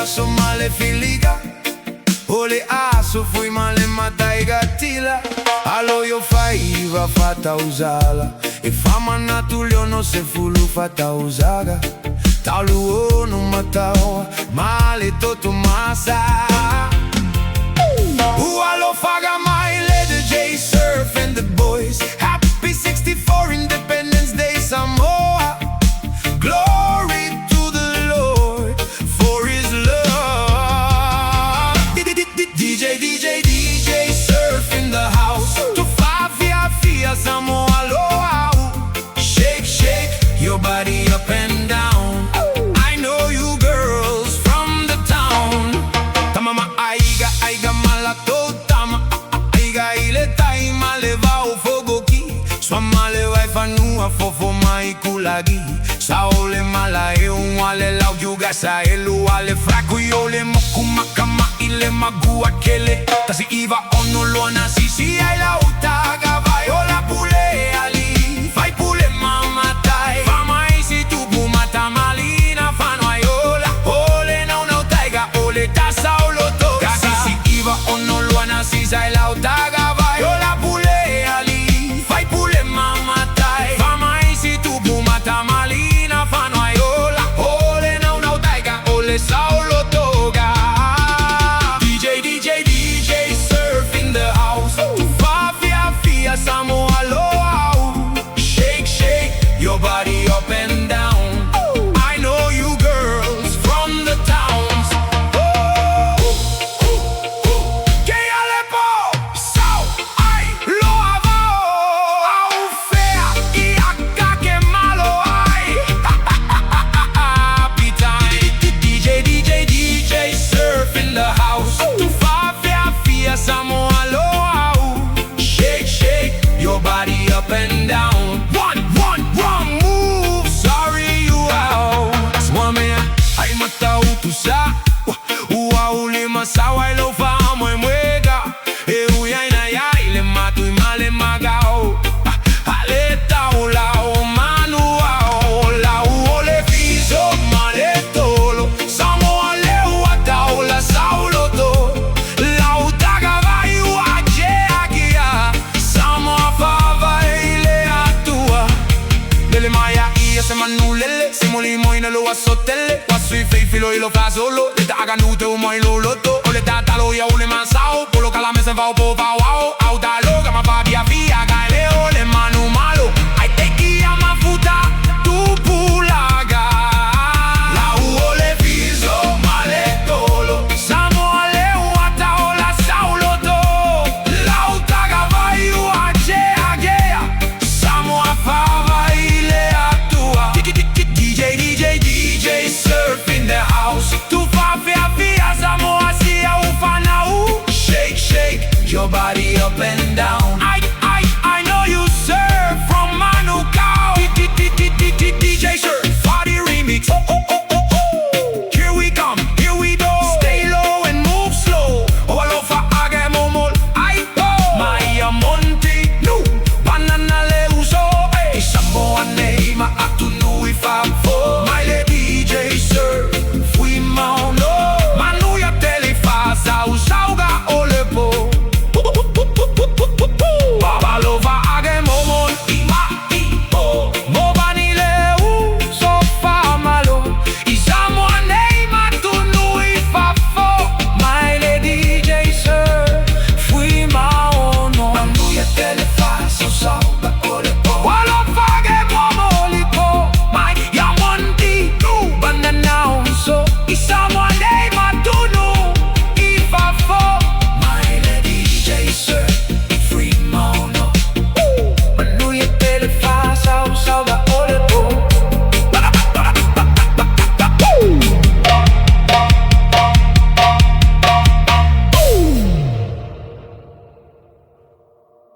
so male filiga. Ole aso fui male mataiga tila. Alo yo faiva fata usala. E fama natulio no se fulu fata usaga. Talu no matao male toto massa. Alo faga my lady J Surf and the boys. Happy 64 Independence Day Samoa. Glory to the Lord for his love. DJ Surf in the house. To Fia Samoa Loa. Shake, shake your body up and down. I know you girls from the town. Tamama aiga malato tama. Aiga ile taima leva o fogo ki. Swamale vai fanua fofo mai kulagi. Saole mala e un wale lau yuga sa elu wale fraku yole moku makama ile magua kele. Tasi iva ono luana sisi ai la utaga vai ola pule ali. Vai pule mama tai. Fama isi tubu mata malina fano aiola. Ole na una utaiga ole tasa olo toga. Sisi iva ono luana sisi ai la utaga vai ola pule ali. Vai pule mama tai. Fama isi tubu mata malina fano aiola. Ole na una utaiga ole saulo toga. DJ Surf in the house. Fia Samoa Loa. Shake, shake your body up and down. I know you girls from the towns. Que Aleppo, Sao, ai, Loa Au fea, y acá que malo hay. Happy time. DJ Surf in the house. Tu Fia Samoa Loa. Shake, shake your body up and down. One move. Sorry you out. Swame, ay matau tu sa. Ua ulima sawa ilo famo e mwega. E uya ina ya ile matu imale magao. Ale tau lao manuao. Lau ole fiso male tolo. Samoa leu atau la saulo to. Lau taga vai uaje agia. Samoa fava ile atua. Lele maya ia se manulele. Simoli moi na lo asotele. Wasui fei filo ilo fa solo. Le taga nute u moi lo loto. Ole tatalo ya ule mansao. Polo kalame se va o po va wao. Au talo kama fabia via. Gaile ole manu malo. Ai teki ama futa. Tu pulaga. Lau ole fiso male tolo. Samoa leu ata ola saulo to. Lau taga vai uaje agea. Samoa fava ile atua. DJ Surf in the house. Tu fia Samoa sia ufana u. Shake, shake your body up and down.